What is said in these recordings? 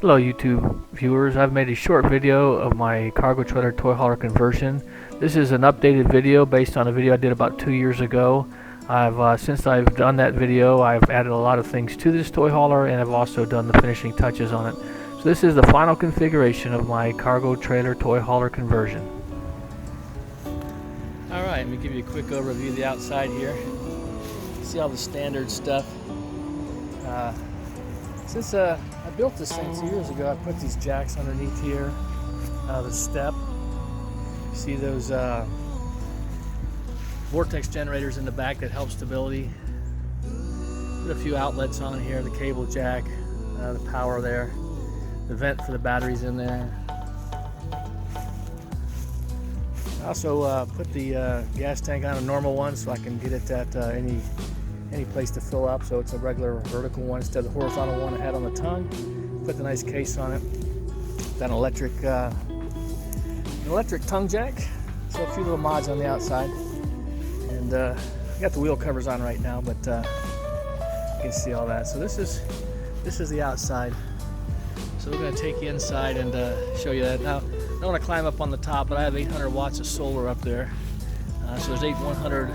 Hello YouTube viewers, I've made a short video of my cargo trailer toy hauler conversion. This is an updated video based on a video I did about 2 years ago. Since I've done that video, I've added a lot of things to this toy hauler, and I've also done the finishing touches on it. So this is the final configuration of my cargo trailer toy hauler conversion. Alright, let me give you a quick overview of the outside here. See all the standard stuff. Since I built this thing 2 years ago, I put these jacks underneath here, the step. You see those vortex generators in the back that help stability. Put a few outlets on here, the cable jack, the power there, the vent for the batteries in there. I also put the gas tank on a normal one so I can get it at any place to fill up, so it's a regular vertical one instead of the horizontal one I had on the tongue. Put the nice case on it. Got an electric tongue jack, so a few little mods on the outside, and I got the wheel covers on right now, but you can see all that. So this is the outside. So we're going to take you inside and show you that. Now, I don't want to climb up on the top, but I have 800 watts of solar up there. So there's 8 100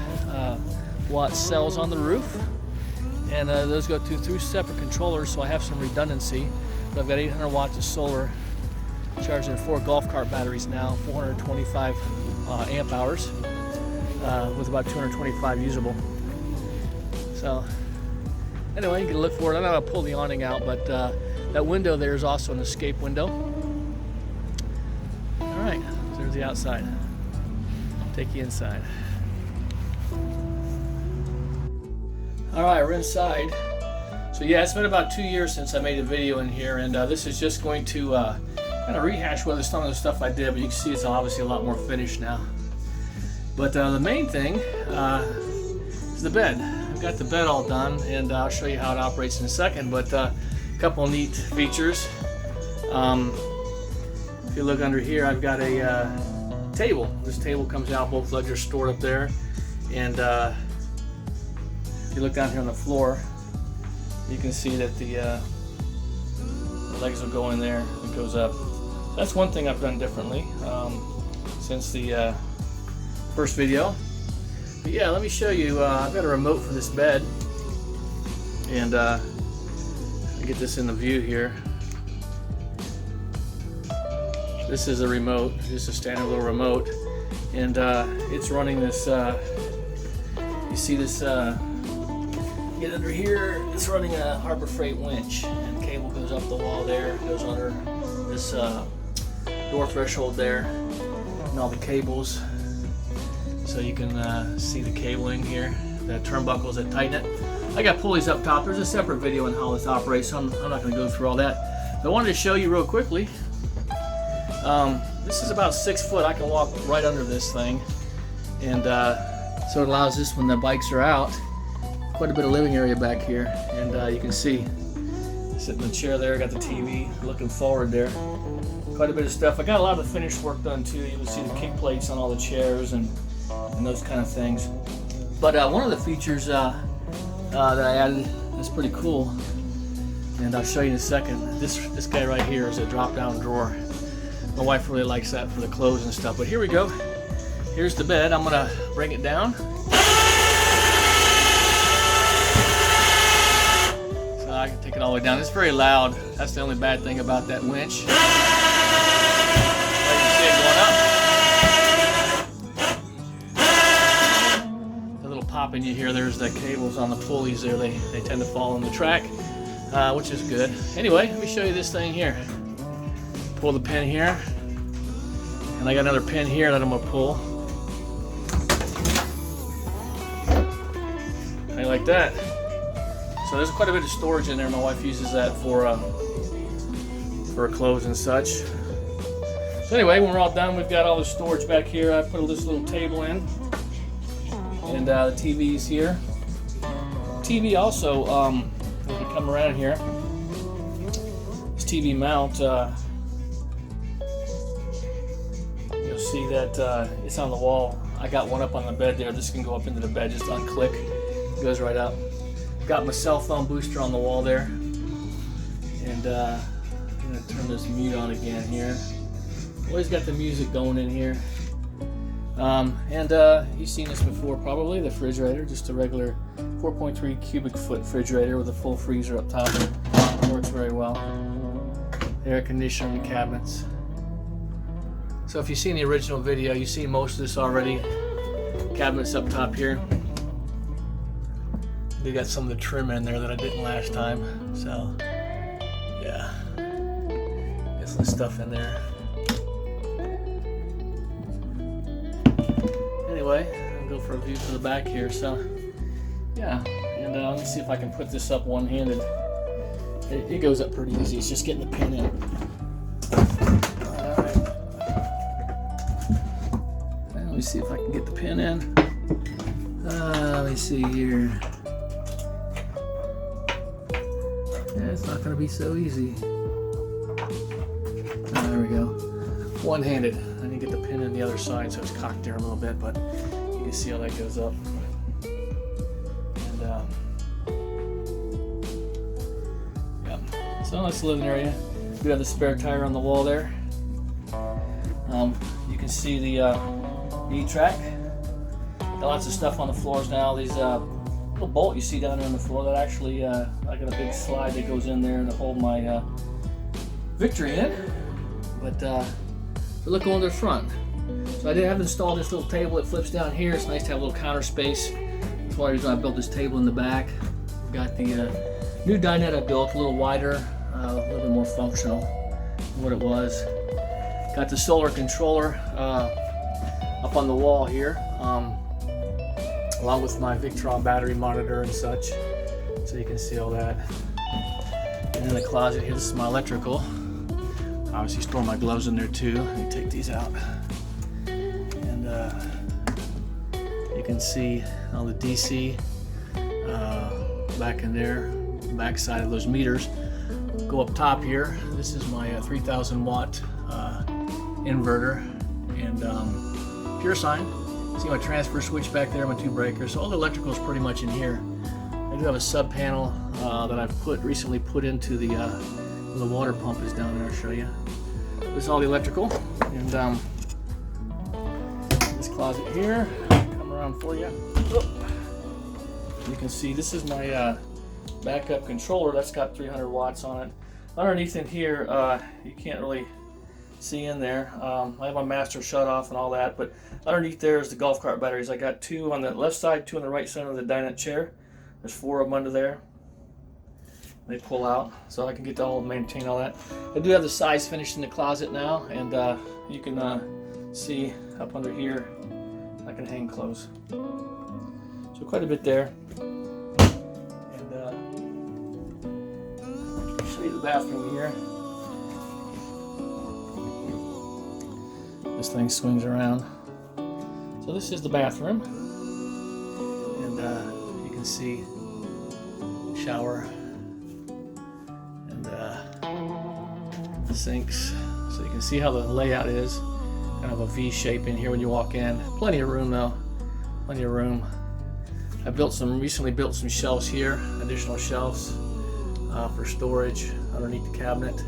watt cells on the roof, and those go to 2 separate controllers, so I have some redundancy. But I've got 800 watts of solar charging 4 golf cart batteries now, 425 amp hours, with about 225 usable. So anyway, you can look for it. I'm not going to pull the awning out, but that window there is also an escape window. Alright, so there's the outside. Take you inside. Alright, we're inside. So yeah, it's been about 2 years since I made a video in here, and this is just going to kind of rehash some of the stuff I did, but you can see it's obviously a lot more finished now. But the main thing is the bed. I've got the bed all done, and I'll show you how it operates in a second, but a couple neat features. If you look under here, I've got a table. This table comes out, both legs are stored up there, and if you look down here on the floor, you can see that the legs will go in there. It goes up. That's one thing I've done differently since the first video. But yeah, let me show you. I've got a remote for this bed, and I get this in the view here. This is a remote, just a standard little remote, and it's running this. You see this? Get under here. It's running a Harbor Freight winch, and cable goes up the wall there, goes under this door threshold there, and all the cables. So you can see the cabling here, the turnbuckles that tighten it. I got pulleys up top. There's a separate video on how this operates, so I'm not going to go through all that. But I wanted to show you real quickly. This is about 6 foot. I can walk right under this thing, and so it allows this when the bikes are out. Quite a bit of living area back here, and you can see sitting in the chair there, got the TV looking forward there. Quite a bit of stuff. I got a lot of the finished work done too. You can see the kick plates on all the chairs and those kind of things. But one of the features that I added is pretty cool, and I'll show you in a second. This guy right here is a drop-down drawer. My wife really likes that for the clothes and stuff. But here we go. Here's the bed. I'm gonna bring it down. I can take it all the way down. It's very loud. That's the only bad thing about that winch. You can see it going up. The little popping you hear, there's the cables on the pulleys there. They tend to fall on the track, which is good. Anyway, let me show you this thing here. Pull the pin here, and I got another pin here that I'm gonna pull. Like that. So there's quite a bit of storage in there. My wife uses that for her clothes and such. So anyway, when we're all done, we've got all the storage back here. I put this little table in, and the TV's here. TV also, if we come around here, this TV mount, you'll see that it's on the wall. I got one up on the bed there. This can go up into the bed, just unclick. It goes right up. Got my cell phone booster on the wall there, and I'm gonna turn this mute on again here. Always got the music going in here. You've seen this before probably, the refrigerator, just a regular 4.3 cubic foot refrigerator with a full freezer up top. Works very well. Air conditioning cabinets. So if you've seen the original video, you've seen most of this already. Cabinets up top here. They got some of the trim in there that I didn't last time. So yeah, got some stuff in there. Anyway, I'll go for a view from the back here. So yeah, and let me see if I can put this up one-handed. It goes up pretty easy. It's just getting the pin in. Alright. Let me see if I can get the pin in. Let me see here. Yeah, it's not going to be so easy. There we go. One-handed. I need to get the pin in the other side so it's cocked there a little bit, but you can see how that goes up. So that's the living area. We have the spare tire on the wall there. You can see the E-track. Got lots of stuff on the floors now. These little bolt you see down there on the floor, that actually I got a big slide that goes in there to hold my Victory in. But look on the front. So I did have installed this little table that flips down here. It's nice to have a little counter space. That's one reason I built this table in the back. Got the new dinette I built, a little wider. A little bit more functional than what it was. Got the solar controller up on the wall here, along with my Victron battery monitor and such, so you can see all that. And in the closet here, this is my electrical. Obviously store my gloves in there too. Let me take these out. And you can see all the DC back in there, back side of those meters. Go up top here. This is my 3,000 watt inverter and pure sine. See my transfer switch back there, my two breakers. So all the electrical is pretty much in here. I do have a sub panel that I've recently put into the where the water pump is down there. I'll show you. This is all the electrical, and this closet here. Come around for you. You can see this is my backup controller. That's got 300 watts on it. Underneath in here, you can't really see in there. I have my master shut off and all that, but underneath there is the golf cart batteries. I got 2 on the left side, 2 on the right side of the dinette chair. There's 4 of them under there. They pull out, so I can get to maintain all that. I do have the sides finished in the closet now, and you can see up under here, I can hang clothes. So quite a bit there. Show you the bathroom here. This thing swings around. So this is the bathroom, and you can see shower and sinks. So you can see how the layout is. Kind of a V shape in here when you walk in. Plenty of room though. Plenty of room. I recently built some shelves here, additional shelves for storage underneath the cabinet,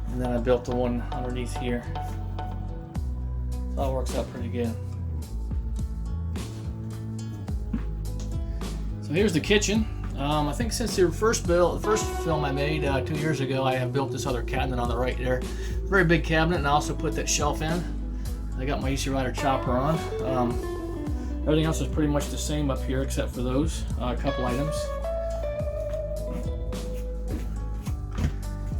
and then I built the one underneath here. So that works out pretty good. So here's the kitchen. I think since the first film I made 2 years ago, I have built this other cabinet on the right there. Very big cabinet, and I also put that shelf in. I got my Easy Rider chopper on. Everything else is pretty much the same up here except for those couple items.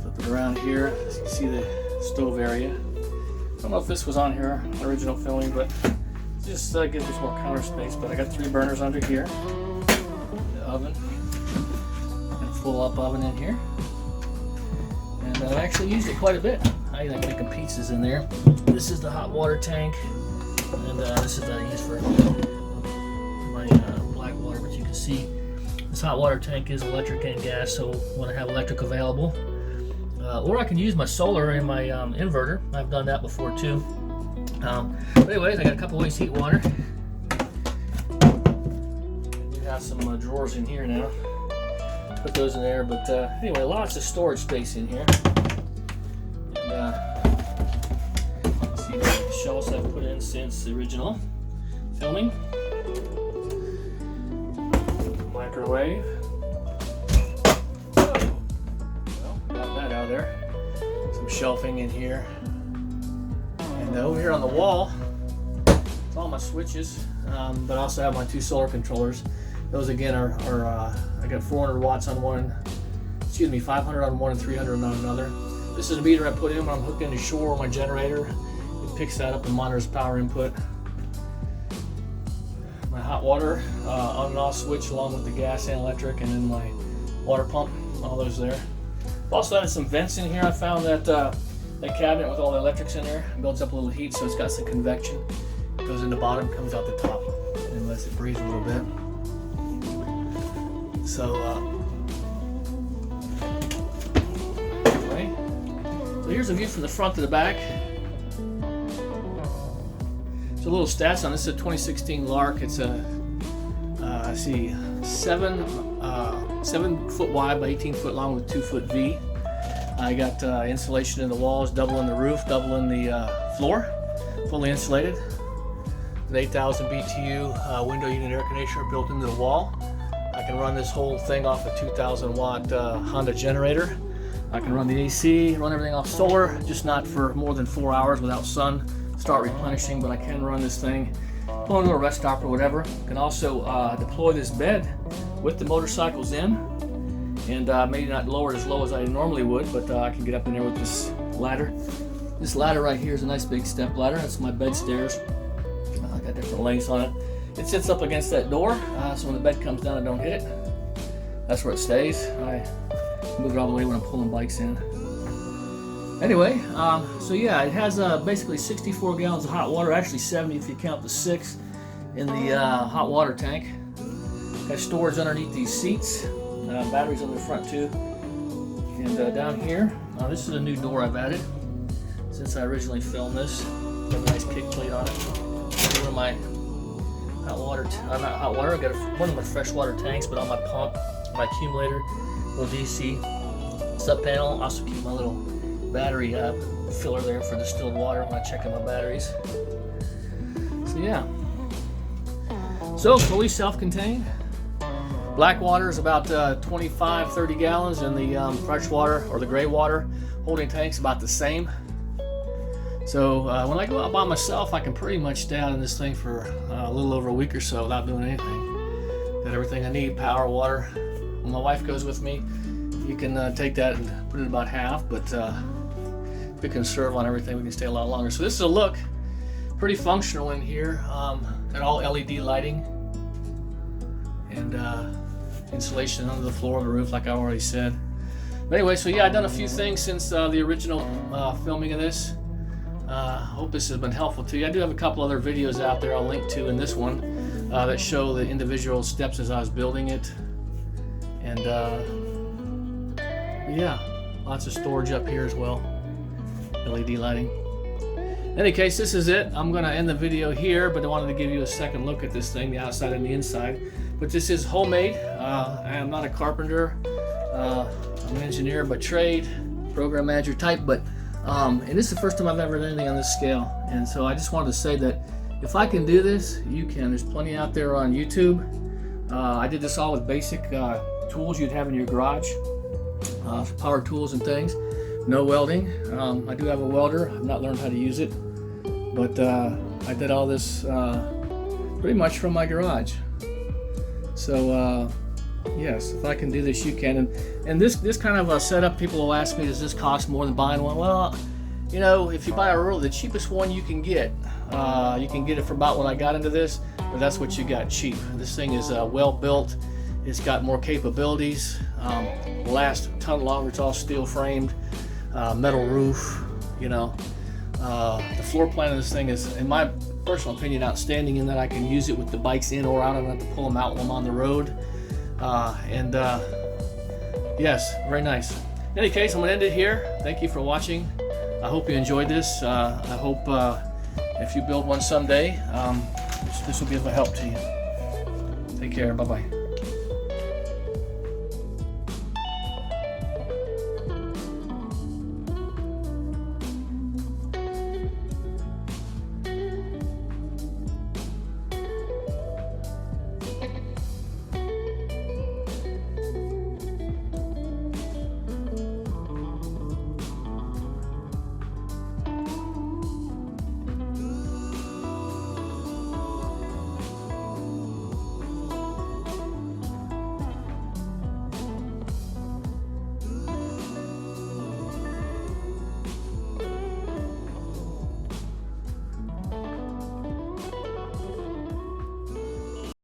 Flip it around here, so you can see the stove area. I don't know if this was on here, original filming, but just gives us more counter space. But I got 3 burners under here. The oven, and a full up oven in here. And I actually used it quite a bit. I like making pizzas in there. This is the hot water tank, and this is that I use for my black water. But you can see this hot water tank is electric and gas, so when I have electric available, or I can use my solar in my inverter. I've done that before too. But anyways, I got a couple ways to heat water. We have some drawers in here now. Put those in there, but anyway, lots of storage space in here. See the shelves I've put in since the original filming. Microwave. Oh, well, got that out of there. Some shelving in here. And over here on the wall, it's all my switches, but I also have my 2 solar controllers. Those again are I got 400 watts on one, 500 on one and 300 on another. This is a meter I put in when I'm hooked into shore or my generator. It picks that up and monitors power input. My hot water on and off switch along with the gas and electric, and then my water pump, all those there. I've also added some vents in here. I found that that cabinet with all the electrics in there builds up a little heat, so it's got some convection. It goes in the bottom, comes out the top, and lets it breathe a little bit. So anyway, so here's a view from the front to the back. So a little stats on this. Is a 2016 Lark. It's a I see 7 foot wide by 18 foot long with 2 foot V. I got insulation in the walls, double in the roof, double in the floor, fully insulated. An 8,000 BTU window unit air conditioner built into the wall. I can run this whole thing off a 2,000 watt Honda generator. I can run the AC, run everything off solar, just not for more than 4 hours without sun. Start replenishing, but I can run this thing, go into a rest stop or whatever. Can also deploy this bed with the motorcycles in, and maybe not lower it as low as I normally would, but I can get up in there with this ladder. This ladder right here is a nice big step ladder. That's my bed stairs. I got different lengths on it. It sits up against that door, so when the bed comes down, I don't hit it. That's where it stays. I move it all the way when I'm pulling bikes in. Anyway, so yeah, it has basically 64 gallons of hot water, actually 70 if you count the 6 in the hot water tank. Got storage underneath these seats, batteries on the front too. And down here, this is a new door I've added since I originally filmed this. Got a nice kick plate on it. One of my hot water, not hot water, I got one of my freshwater tanks, but on my pump, my accumulator, little DC sub panel. Also keep my little battery filler there for distilled water when I check on my batteries. So yeah, so fully self-contained. Black water is about 25-30 gallons, and the fresh water or the gray water holding tank's about the same. So when I go out by myself, I can pretty much stay out in this thing for a little over a week or so without doing anything. Got everything I need, power, water. When my wife goes with me, you can take that and put it about half, but if we conserve on everything, we can stay a lot longer. So this is a look, pretty functional in here. Got all LED lighting and insulation under the floor of the roof, like I already said. But anyway, so yeah, I've done a few things since the original filming of this. Hope this has been helpful to you. I do have a couple other videos out there I'll link to in this one that show the individual steps as I was building it. And yeah, lots of storage up here as well. LED lighting. In any case, this is it. I'm going to end the video here, but I wanted to give you a second look at this thing, the outside and the inside. But this is homemade. I am not a carpenter. I'm an engineer by trade, program manager type, but and this is the first time I've ever done anything on this scale. And so I just wanted to say that if I can do this, you can. There's plenty out there on YouTube. I did this all with basic tools you'd have in your garage, power tools and things. No welding. I do have a welder. I've not learned how to use it, but I did all this pretty much from my garage. So yes, if I can do this, you can. And this kind of a setup, people will ask me, does this cost more than buying one? Well, you know, if you buy the cheapest one you can get it for about when I got into this, but that's what you got, cheap. This thing is well built. It's got more capabilities. Lasts a ton longer. It's all steel framed. Metal roof, you know. The floor plan of this thing is, in my personal opinion, outstanding in that I can use it with the bikes in or out. I don't have to pull them out when I'm on the road. Yes, very nice. In any case, I'm going to end it here. Thank you for watching. I hope you enjoyed this. I hope if you build one someday, this will be of a help to you. Take care. Bye-bye.